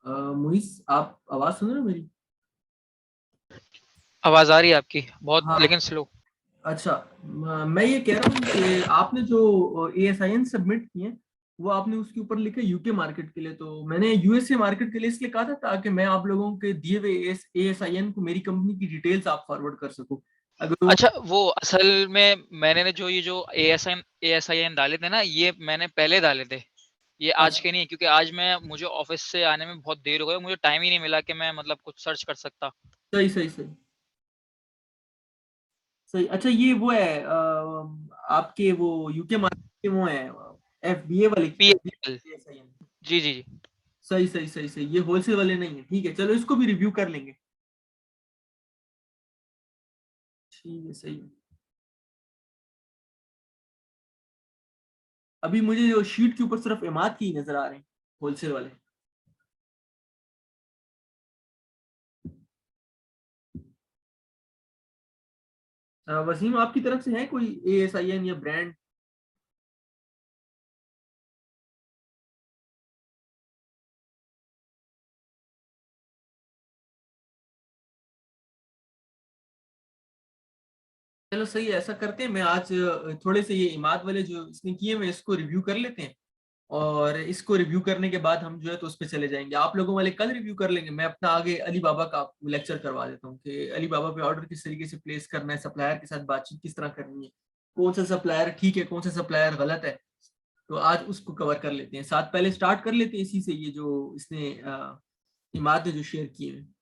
मुइस, आप आवाज सुन रहे हो मेरी? आवाज आ रही है आपकी बहुत, हाँ। लेकिन स्लो। अच्छा। मैं ये कह रहा हूँ कि आपने जो एएसआईएन सबमिट किए हैं, वो आपने उसके ऊपर लिखा यूके मार्केट के लिए, तो मैंने यूएसए मार्केट के लिए इसलिए कहा था ताकि मैं आप लोगों के दिए हुए एएसआईएन को मेरी कंपनी की डिटेल्स आप फॉरवर्ड कर सको। अगर वो अच्छा, वो असल में मैंने जो ये जो एएसआईएन डाले थे ना, ये मैंने पहले डाले थे। ये आज अच्छा, के नहीं, क्योंकि आज मुझे ऑफिस से आने में बहुत देर हो गई, मुझे टाइम ही नहीं मिला कि मैं मतलब कुछ सर्च कर सकता। सही सही सही सही। अच्छा, ये वो है आपके वो यूके मार्केट के वो है, एफबीए वाले पीएल। एएसआईएन। जी जी जी। सही सही सही सही, ये होलसेल वाले नहीं है। ठीक है, चलो इसको भी रिव्यू कर लेंगे। ठीक है, सही है। अभी मुझे जो शीट के ऊपर सिर्फ इमाद की ही नजर आ रहे हैं, होलसेल वाले। वसीम, आपकी तरफ से है कोई एएसआईएन या ब्रांड? चलो सही है, ऐसा करते हैं। मैं आज थोड़े से ये इमाद वाले जो इसने किए हुए इसको रिव्यू कर लेते हैं, और इसको रिव्यू करने के बाद हम जो है तो उस पर चले जाएंगे। आप लोगों वाले कल रिव्यू कर लेंगे, मैं अपना आगे अली बाबा का लेक्चर करवा देता हूँ कि अली बाबा पे ऑर्डर किस तरीके से प्लेस करना है, सप्लायर के साथ बातचीत किस तरह करनी है, कौन सा सप्लायर ठीक है, कौन सा सप्लायर गलत है। तो आज उसको कवर कर लेते हैं साथ। पहले स्टार्ट कर लेते हैं इसी से, ये जो इसने इमाद ने जो शेयर किए हैं।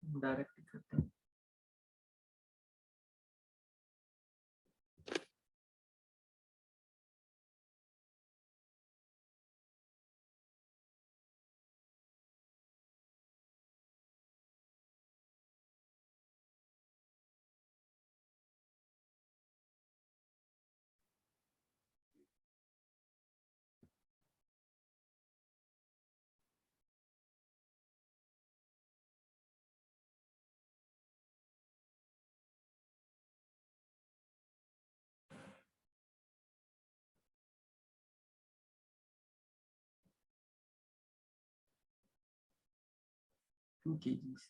डायरेक्ट करते हैं। Two KGs.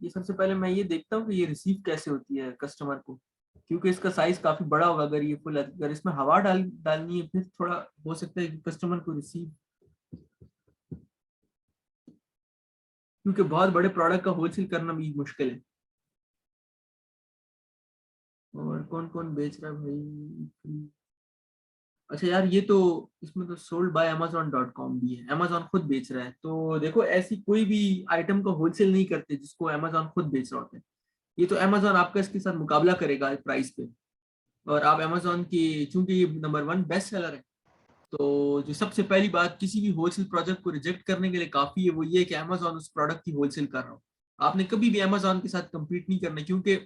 ये सबसे पहले मैं ये देखता हूँ कि ये रिसीव कैसे होती है कस्टमर को, क्योंकि इसका साइज काफी बड़ा होगा। अगर ये फुल, अगर इसमें हवा डालनी है फिर थोड़ा हो सकता है कि कस्टमर को रिसीव, क्योंकि बहुत बड़े प्रोडक्ट का होलसेल करना भी मुश्किल है। और कौन कौन बेच रहा है भाई? अच्छा यार, ये तो इसमें तो सोल्ड बाय amazon.com भी है, amazon खुद बेच रहा है। तो देखो, ऐसी कोई भी आइटम का होलसेल नहीं करते जिसको amazon खुद बेच रहा होता है। ये तो amazon आपका इसके साथ मुकाबला करेगा प्राइस पे। और आप amazon की, चूंकि ये नंबर वन बेस्ट सेलर है, तो जो सबसे पहली बात किसी भी होलसेल प्रोजेक्ट को रिजेक्ट करने के लिए काफी है वो ये कि amazon उस प्रोडक्ट की होलसेल कर रहा हो। आपने कभी भी amazon के साथ compete नहीं करना, क्योंकि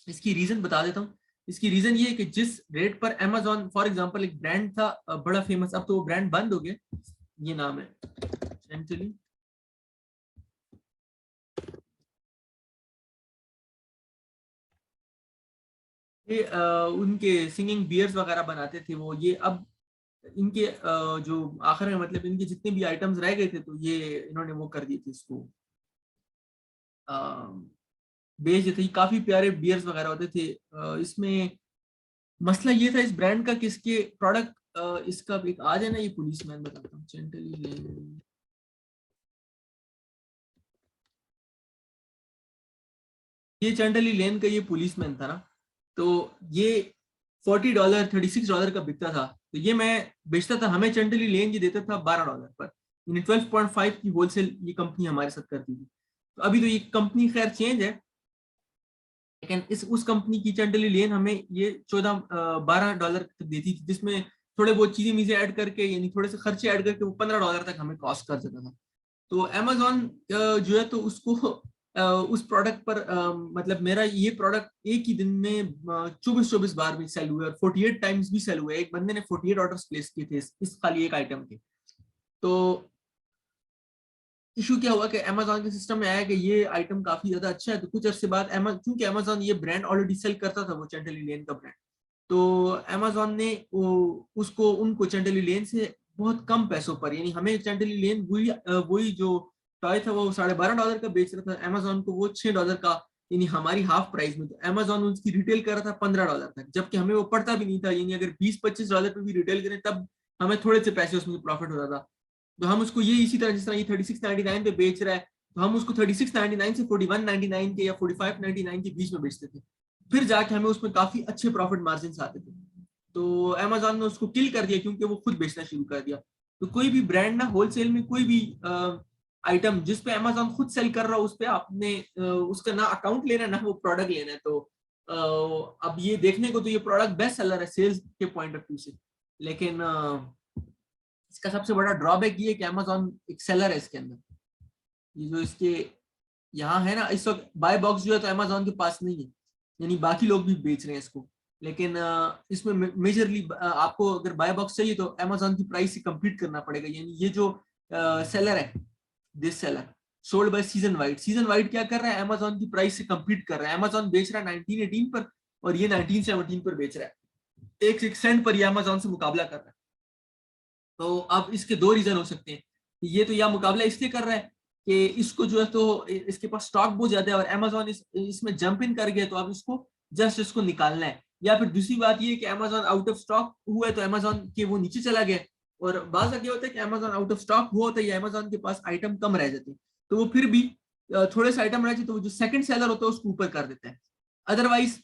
इसकी रीजन बता देता हूँ। इसकी रीजन ये है कि जिस रेट पर Amazon, फॉर एग्जांपल एक ब्रांड था बड़ा फेमस, अब तो वो ब्रांड बंद हो गया, ये नाम है Chantilly, ये उनके सिंगिंग बियर्स वगैरह बनाते थे वो, ये अब इनके जो आखिर में मतलब इनके जितने भी आइटम्स रह गए थे तो ये इन्होंने वो कर दिए थे, इसको बेच देते थे। काफी प्यारे बियर्स वगैरह होते थे। इसमें मसला ये था इस ब्रांड का कि इसके प्रोडक्ट, इसका एक आज है ना, ये पुलिस मैन बताता हूँ, Chantilly लेन, ये Chantilly लेन का ये पुलिस मैन था ना, तो ये $40 $36 का बिकता था। तो ये मैं बेचता था, हमें Chantilly लेन ये देता था $12 पर, यानी 12.5 की होलसेल ये कंपनी हमारे साथ करती थी। तो अभी तो ये कंपनी खैर चेंज है, लेकिन इस उस कंपनी की Chantilly लेन हमें ये 12 तक देती थी, जिसमें थोड़े बहुत चीजें मीजें ऐड करके, यानी थोड़े से खर्चे ऐड करके वो $15 तक हमें कॉस्ट कर देता था। तो Amazon जो है तो उसको उस प्रोडक्ट पर मतलब मेरा ये प्रोडक्ट एक ही दिन में 24 बार भी सेल हुए और 48 टाइम्स भी सेल हुए। एक बंदे ने 48 ऑर्डर्स प्लेस किए थे इस खाली एक आइटम के। तो इशू क्या हुआ कि Amazon के सिस्टम में आया कि ये आइटम काफी ज्यादा अच्छा है, तो कुछ अरसे बाद क्योंकि Amazon ये ब्रांड ऑलरेडी सेल करता था, वो Chantilly लेन का ब्रांड, तो Amazon ने उसको उनको Chantilly लेन से बहुत कम पैसों पर, यानी हमें Chantilly लेन वही जो टॉय था वो $12.5 का बेच रहा था, Amazon को वो $6 का, यानी हमारी हाफ प्राइस में। तो Amazon उसकी रिटेल कर रहा था $15 तक, जबकि हमें वो पड़ता भी नहीं था, यानी अगर $20-25 पे भी रिटेल करें तब हमें थोड़े से पैसे उसमें प्रॉफिट होता था। तो हम उसको ये इसी तरह, जिस तरह ये 36.99 पे बेच रहा है, तो हम उसको 36.99 से 41.99 के या 45.99 के बीच में बेचते थे, फिर जाके हमें उसमें काफी अच्छे प्रॉफिट मार्जिन आते थे। तो Amazon ने उसको किल कर दिया क्योंकि वो खुद बेचना शुरू कर दिया। तो कोई भी ब्रांड ना होलसेल में कोई भी आइटम जिस पे Amazon खुद सेल कर रहा हो, उस पे आपने उसका ना अकाउंट लेना ना वो प्रोडक्ट लेना है। तो अब ये देखने को तो ये प्रोडक्ट बेस्ट सेलर है सेल्स के पॉइंट ऑफ व्यू से, लेकिन इसका सबसे बड़ा ड्रॉबैक ये है कि Amazon एक सेलर है इसके अंदर। ये जो इसके यहाँ है ना इस वक्त बाय बॉक्स जो है तो Amazon के पास नहीं है, यानी बाकी लोग भी बेच रहे हैं इसको, लेकिन इसमें मेजरली आपको अगर बाय बॉक्स चाहिए तो Amazon की प्राइस से compete करना पड़ेगा। यानी ये जो सेलर है, this seller sold by season wide क्या कर रहा है, Amazon की प्राइस से compete कर रहा है। Amazon बेच रहा है 1918 पर और ये 1917 पर बेच रहा है, एक सेंट पर ये Amazon से मुकाबला कर रहा है। तो अब इसके दो रीजन हो सकते हैं, ये तो या मुकाबला इसलिए कर रहा है कि इसको जो है तो इसके पास स्टॉक बहुत ज्यादा है और Amazon इसमें जंप इन कर गया, तो अब इसको जस्ट इसको निकालना है। या फिर दूसरी बात ये है कि Amazon आउट ऑफ स्टॉक हुआ है तो Amazon के वो नीचे चला गया, और बात क्या होता है कि Amazon आउट ऑफ स्टॉक हुआ होता है या Amazon के पास आइटम कम रह जाते हैं, तो वो फिर भी थोड़े से आइटम रह जाते तो वो जो सेकंड सेलर होता है उसको ऊपर कर देता है। अदरवाइज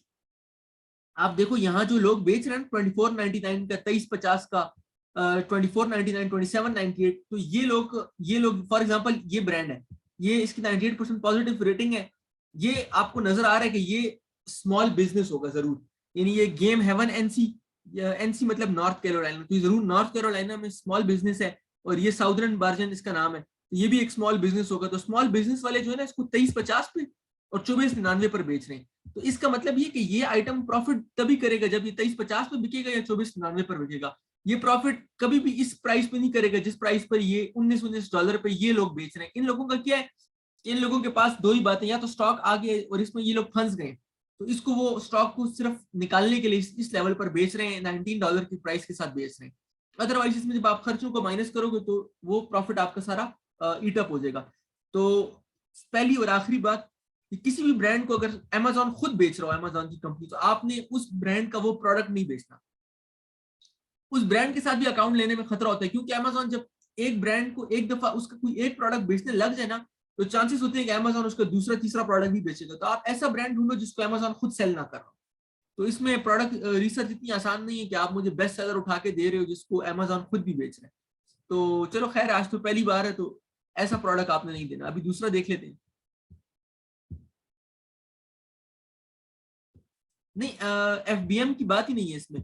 आप देखो यहाँ जो लोग बेच रहे हैं 24.99 का, 23.50 का, 24.99, 27.98, तो ये लोग फॉर एग्जांपल ये ब्रांड है, ये इसकी 98% पॉजिटिव रेटिंग है, ये आपको नजर आ रहा है कि ये स्मॉल बिजनेस होगा जरूर, यानी ये गेम हेवन एनसी मतलब नॉर्थ कैरोलिना, तो ये जरूर नॉर्थ कैरोलिना में स्मॉल बिजनेस है, और ये साउदर्न बार्जन इसका नाम है, तो ये भी एक स्मॉल बिजनेस होगा। तो स्मॉल बिजनेस वाले जो है ना इसको 23.50 पे और 24.99 पर बेच रहे हैं। तो इसका मतलब ये कि ये आइटम प्रॉफिट तभी करेगा जब ये 23.50 पे बिकेगा या 24.99 पर बिकेगा। ये प्रॉफिट कभी भी इस प्राइस पे नहीं करेगा जिस प्राइस पर ये $19 पे ये लोग बेच रहे हैं। इन लोगों का क्या है, इन लोगों के पास दो ही बातें, या तो स्टॉक आ गया और इसमें ये लोग फंस गए, तो इसको वो स्टॉक को सिर्फ निकालने के लिए इस लेवल पर बेच रहे हैं, $19 की प्राइस के साथ बेच रहे हैं। अदरवाइज इसमें जब आप खर्चों को माइनस करोगे तो वो प्रॉफिट आपका सारा ईट अप हो जाएगा। तो पहली और आखिरी बात, किसी भी ब्रांड को अगर Amazon खुद बेच रहा हो, Amazon की कंपनी, तो आपने उस ब्रांड का वो प्रोडक्ट नहीं बेचना। उस ब्रांड के साथ भी अकाउंट लेने में खतरा होता है, क्योंकि Amazon जब एक ब्रांड को एक दफा उसका कोई एक प्रोडक्ट बेचने लग जाए ना, तो चांसेस होते हैं कि Amazon उसका दूसरा तीसरा प्रोडक्ट भी बेचेगा। तो आप ऐसा ब्रांड ढूंढो जिसको Amazon खुद सेल ना कर रहा हो। तो इसमें प्रोडक्ट रिसर्च इतनी आसान नहीं है कि आप मुझे बेस्ट सेलर उठा के दे रहे हो जिसको Amazon खुद भी बेच रहा है। तो चलो खैर, आज तो पहली बार है तो ऐसा प्रोडक्ट आपने नहीं देना। अभी दूसरा देख लेते हैं। नहीं, FBM की बात ही नहीं है इसमें।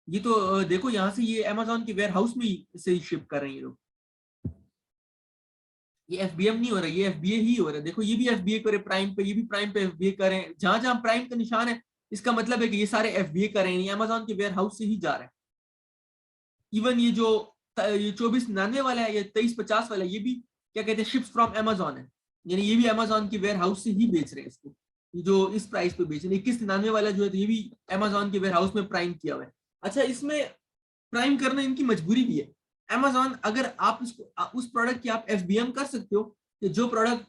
ये तो देखो यहाँ से ये Amazon के वेयर हाउस में ही से शिप कर रहे हैं ये लोग। ये FBM नहीं हो रहा, ये FBA ही हो रहा है। देखो ये भी FBA करे प्राइम पे, ये भी प्राइम पे FBA करें, जहां जहां प्राइम का निशान है इसका मतलब है कि ये सारे एफबीए कर रहे हैं, अमेजोन के वेयर हाउस से ही जा रहे हैं। इवन ये 2499 वाला है, ये 2350 वाला है, ये भी क्या कहते हैं शिप्स फ्रॉम अमेजोन है, यानी ये भी अमेजोन के वेयर हाउस से ही बेच रहे हैं इसको, जो इस प्राइस पे बेच रहे हैं। 2199 वाला जो है तो ये भी अमेजोन के वेयर हाउस में प्राइम किया हुआ है। अच्छा, इसमें प्राइम करना इनकी मजबूरी भी है। अमेजोन, अगर आप उसको उस प्रोडक्ट की आप एफबीएम कर सकते हो कि जो प्रोडक्ट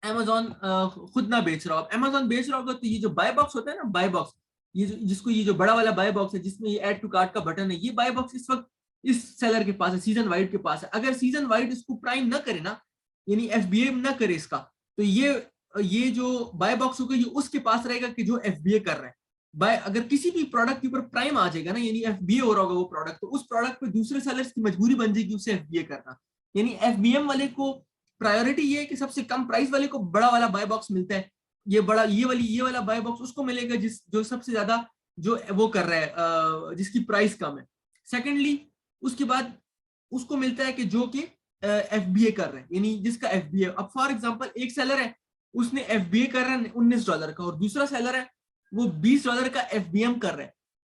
अमेजोन खुद ना बेच रहा हो, अमेजोन बेच रहा होगा तो ये जो बाय बॉक्स होता है ना, बाय बॉक्स, ये जो बड़ा वाला बाय बॉक्स है जिसमें ये ऐड टू कार्ट का बटन है, ये बाय बॉक्स इस वक्त इस सेलर के पास है, सीजन वाइड के पास है। अगर सीजन वाइड इसको प्राइम ना करे ना, यानी एफबीए ना करे इसका, तो ये जो बाय बॉक्स होगा ये उसके पास रहेगा कि जो एफबीए कर रहा है। बाय अगर किसी भी प्रोडक्ट के ऊपर प्राइम आ जाएगा ना, यानी एफबीए हो रहा होगा वो प्रोडक्ट, तो उस प्रोडक्ट पे दूसरे सेलर्स की मजबूरी बन जाएगी उसे एफबीए करना। यानी एफबीएम वाले को प्रायोरिटी ये है कि सबसे कम प्राइस वाले को बड़ा वाला बाय बॉक्स मिलता है, ये वाला बाय बॉक्स उसको मिलेगा जो सबसे ज्यादा जो वो कर रहा है, जिसकी प्राइस कम है। सेकेंडली उसके बाद उसको मिलता है कि जो कि एफबीए कर रहे हैं, यानी जिसका एफबीए, अब फॉर एग्जांपल एक सेलर है उसने एफबीए कर रहा है $19 का, और दूसरा सेलर है वो $20 का एफबीएम कर रहा है,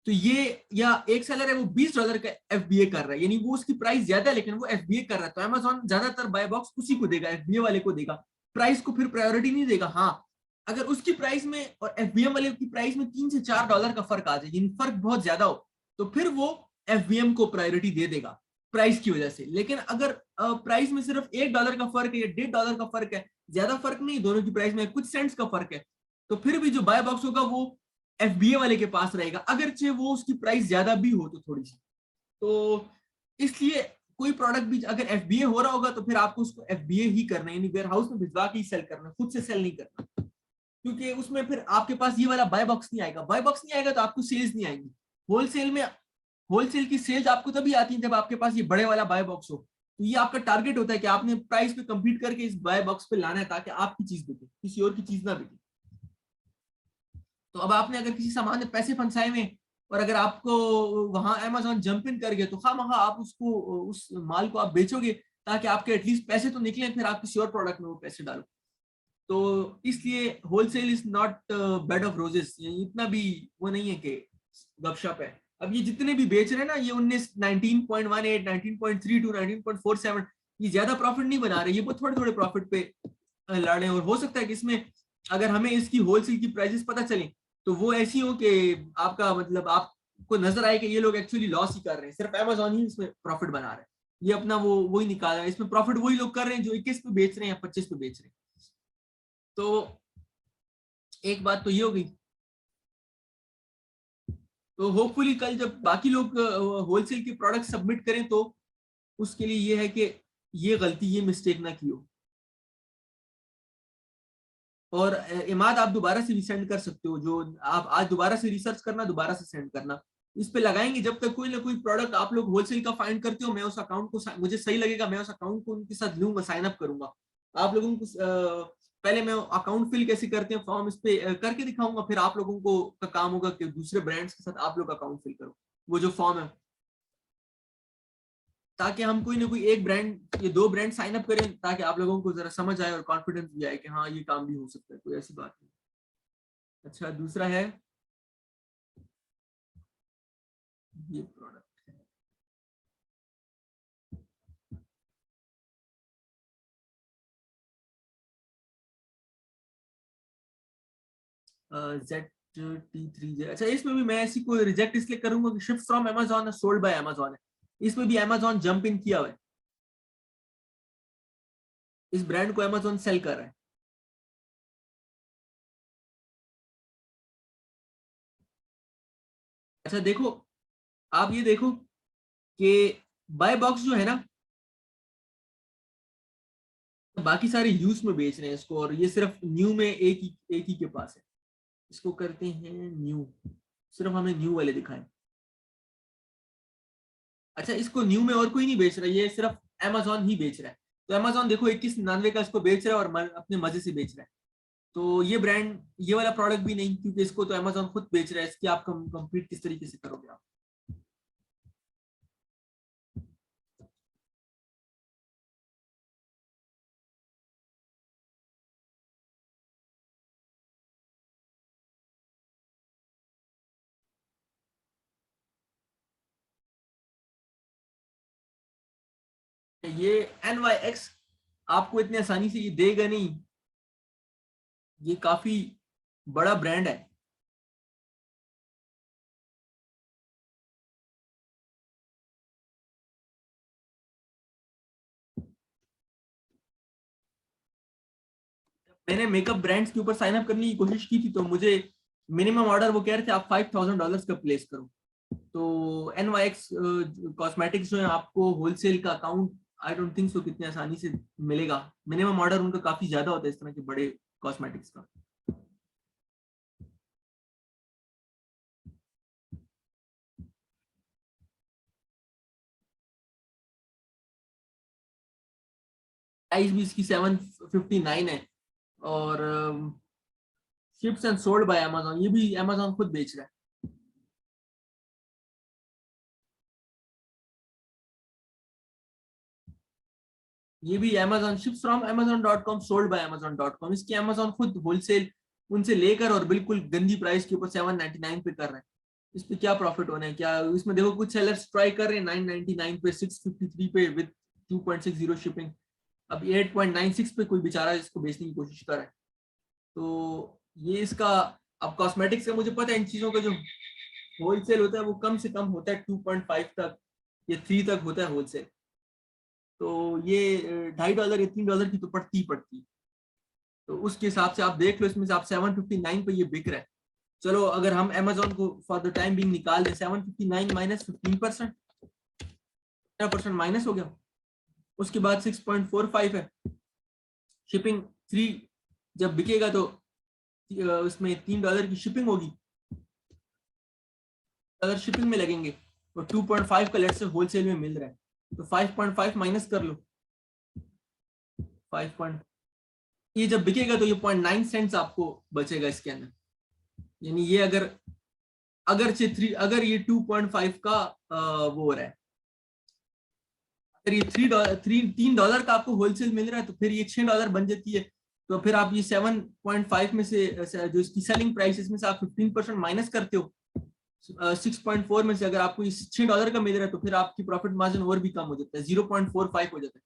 तो ये, या एक सेलर है वो $20 का एफबीए कर रहा है, यानी वो उसकी प्राइस ज्यादा है लेकिन वो एफबीए कर रहा है, तो अमेजोन ज्यादातर बाय बॉक्स उसी को देगा, एफबीए वाले को देगा, प्राइस को फिर प्रायोरिटी नहीं देगा। हाँ, अगर उसकी प्राइस में और एफबीएम वाले की प्राइस में $3 से $4 का फर्क आ जाए, यानी फर्क बहुत ज्यादा हो, तो फिर वो एफबीएम को प्रायोरिटी दे देगा प्राइस की वजह से। लेकिन अगर प्राइस में सिर्फ $1 का फर्क है या $1.5 का फर्क है, ज्यादा फर्क नहीं, दोनों की प्राइस में कुछ सेंट्स का फर्क है, तो फिर भी जो बाय बॉक्स होगा वो एफबीए वाले के पास रहेगा, अगरचे वो उसकी प्राइस ज्यादा भी हो तो थोड़ी सी। तो इसलिए कोई प्रोडक्ट भी अगर एफबीए हो रहा होगा तो फिर आपको उसको एफबीए ही करना है, यानी वेयर हाउस में भिजवा के ही सेल करना, खुद से सेल नहीं करना, क्योंकि उसमें फिर आपके पास ये वाला बाय बॉक्स नहीं आएगा। बाय बॉक्स नहीं आएगा तो आपको सेल्स नहीं आएंगी। होलसेल में, होलसेल की सेल्स आपको तभी आती है जब आपके पास ये बड़े वाला बाय बॉक्स हो, तो ये आपका टारगेट होता है कि आपने प्राइस पे कंपीट करके इस बाय बॉक्स पे लाना है ताकि आपकी चीज बिके, किसी और की चीज ना बिके। तो अब आपने अगर किसी सामान में पैसे फंसाए हुए और अगर आपको वहां अमेजोन जंप इन कर गया तो खामखा आप उसको, उस माल को आप बेचोगे ताकि आपके एटलीस्ट पैसे तो निकले, फिर आप किसी और प्रोडक्ट में वो पैसे डालो। तो इसलिए wholesale is not bed of roses, इतना भी वो नहीं है कि गपशप है। अब ये जितने भी बेच रहे हैं ना, ये 19.18, 19.32, 19.47, ये ज्यादा प्रॉफिट नहीं बना रहे, ये बहुत थोड़े थोड़े प्रॉफिट पे लड़ रहे हैं। और हो सकता है कि इसमें अगर हमें इसकी होलसेल की प्राइसेस पता चले तो वो ऐसी हो कि आपका मतलब आपको नजर आए कि ये लोग एक्चुअली लॉस ही कर रहे हैं, सिर्फ अमेजोन ही इसमें प्रॉफिट बना रहा है, ये अपना वो वही निकाल रहा है, इसमें प्रॉफिट वही लोग कर रहे हैं जो 21 पे बेच रहे हैं या 25 पे बेच रहे हैं। तो एक बात तो ये हो गई। तो होपफुली कल जब बाकी लोग होलसेल के प्रोडक्ट सबमिट करें तो उसके लिए ये है कि ये गलती, ये मिस्टेक ना की हो। और इमाद आप दोबारा से रिसेंड कर सकते हो, जो आप आज दोबारा से रिसर्च करना, दोबारा से सेंड करना, इस पे लगाएंगे जब तक कोई ना कोई प्रोडक्ट आप लोग होलसेल का फाइंड करते हो। मैं उस अकाउंट को, मुझे सही लगेगा मैं उस अकाउंट को उनके साथ लूंगा, साइन अप करूंगा। आप लोगों को पहले मैं अकाउंट फिल कैसे करते हैं फॉर्म इस पे करके दिखाऊंगा, फिर आप लोगों को का काम होगा कि दूसरे ब्रांड्स के साथ आप लोग अकाउंट फिल करो, वो जो फॉर्म है, ताकि हम कोई ना कोई एक ब्रांड, ये दो ब्रांड साइन अप करें ताकि आप लोगों को जरा समझ आए और कॉन्फिडेंस भी आए कि हाँ ये काम भी हो सकता है, कोई ऐसी बात नहीं। अच्छा, दूसरा है ये प्रोडक्ट Z-T3J। अच्छा, इसमें भी मैं ऐसी कोई रिजेक्ट इसलिए करूंगा कि शिफ्ट फ्रॉम अमेजोन है, सोल्ड बाय अमेजोन है, इसमें भी अमेजोन जंप इन किया हुआ है, इस ब्रांड को अमेजोन सेल कर रहा है। अच्छा देखो, आप ये देखो कि बाय बॉक्स जो है ना, बाकी सारे यूज में बेच रहे हैं इसको, और ये सिर्फ न्यू में एक ही के पास है। इसको करते हैं न्यू, सिर्फ हमें न्यू वाले दिखाएं। अच्छा, इसको न्यू में और कोई नहीं बेच रहा, ये सिर्फ अमेजोन ही बेच रहा है। तो अमेजोन देखो 2199 का इसको बेच रहा है और अपने मजे से बेच रहा है। तो ये ब्रांड, ये वाला प्रोडक्ट भी नहीं, क्योंकि इसको तो अमेजोन खुद बेच रहा है, इसकी आप कंपीट किस तरीके से करोगे आप। ये NYX आपको इतनी आसानी से ये देगा नहीं, ये काफी बड़ा ब्रांड है। मैंने मेकअप ब्रांड्स के ऊपर साइन अप करने की कोशिश की थी, तो मुझे मिनिमम ऑर्डर वो कह रहे थे आप $5,000 का प्लेस करो। तो NYX कॉस्मेटिक्स जो है आपको होलसेल का account I don't think so कितनी आसानी से मिलेगा। मिनिमम ऑर्डर उनका काफी ज्यादा होता है इस तरह के बड़े कॉस्मेटिक्स का। प्राइस भी इसकी 759 है, और ships and sold by Amazon, ये भी अमेजोन खुद बेच रहा है। ये भी Amazon ships from amazon.com sold by amazon.com, इसकी अमेजोन खुद होलसेल उनसे लेकर और बिल्कुल गंदी प्राइस के ऊपर 799 पे कर रहे हैं। इस पे क्या प्रॉफिट होना है क्या? इसमें देखो कुछ सेलर्स ट्राई कर रहे हैं 999 पे, 653 पे विद 2.60 शिपिंग। अब 8.96 पे कोई बेचारा इसको बेचने की कोशिश कर रहा है। तो ये इसका, अब कॉस्मेटिक्स का मुझे पता है इन चीजों का जो होलसेल होता है वो कम से कम होता है 2.5 तक या 3 तक होता है होलसेल। तो ये $2.5 या $3 की तो पड़ती ही पड़ती। तो उसके हिसाब से आप देख लो, इसमें से आप 759 पे ये बिक रहा है। चलो अगर हम Amazon को फॉर द टाइम बिंग निकाल दें, 759 माइनस 15%, 15% माइनस हो गया। उसके बाद 6.45 है शिपिंग, 3 जब बिकेगा तो उसमें $3 की शिपिंग होगी, अगर शिपिंग में लगेंगे तो 2.5 का लेट से होलसेल में मिल रहा है, तो 5.5 माइनस कर लो। 5 पॉइंट, ये जब बिकेगा तो ये 0.9 सेंट्स आपको बचेगा इसके अंदर। यानी ये अगर अगर से 3, अगर ये 2.5 का वो हो रहा है, अगर ये $3 का आपको होलसेल मिल रहा है, तो फिर ये $6 बन जाती है। तो फिर आप ये 7.5 में से जो इसकी सेलिंग प्राइस इसमें से आप 15% माइनस करते हो 6.4 में से, अगर आपको ये $6 का मिल रहा है तो फिर आपकी प्रॉफिट मार्जिन और भी कम हो जाता है, 0.45 हो जाता है।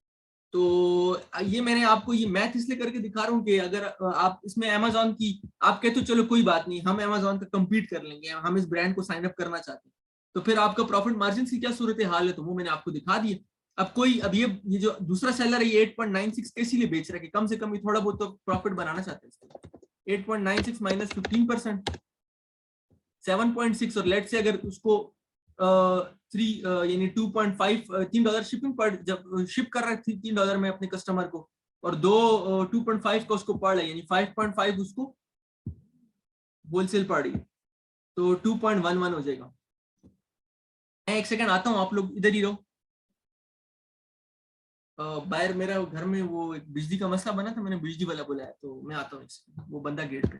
तो ये मैंने आपको ये मैथ इसलिए करके दिखा रहा हूँ कि अगर आप इसमें अमेजोन की, आप कहते हो चलो कोई बात नहीं हम अमेजोन का compete कर लेंगे, हम इस ब्रांड को साइन अप करना चाहते हैं, तो फिर आपका प्रॉफिट मार्जिन की क्या सूरत हाल है, तो वो मैंने आपको दिखा दिया। अब कोई, अब ये जो दूसरा सेलर है ये 8.96 के इसीलिए बेच रहा है कि कम से कम ये थोड़ा बहुत तो प्रॉफिट बनाना चाहते हैं। 8.96 माइनस 15%, 7.6, और लेट से अगर उसको 3 यानी 2.5 $3 शिपिंग पर, जब शिप कर रहे थे $3 में अपने कस्टमर को, और 2.5 का उसको पड़ रहा है, यानी 5.5 उसको होलसेल पड़ रही है, तो 2.11 हो जाएगा। मैं एक सेकंड आता हूँ, आप लोग इधर ही रहो। बाहर मेरा घर में वो एक बिजली का मसला बना था, मैंने बिजली वाला बुलाया, तो मैं आता हूँ, वो बंदा गेट पे।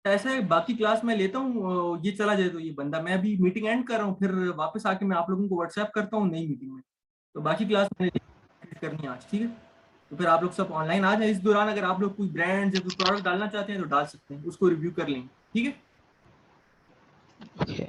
ऐसा है, बाकी क्लास में लेता हूँ, ये चला जाए तो ये बंदा, मैं अभी मीटिंग एंड कर रहा हूँ, फिर वापस आके मैं आप लोगों को व्हाट्सएप करता हूँ नई मीटिंग में। तो बाकी क्लास मैंने करनी है आज, ठीक है। तो फिर आप लोग सब ऑनलाइन आ जाए, इस दौरान अगर आप लोग कोई ब्रांड या कोई प्रोडक्ट डालना चाहते हैं तो डाल सकते हैं, उसको रिव्यू कर लेंगे, ठीक है। ओके।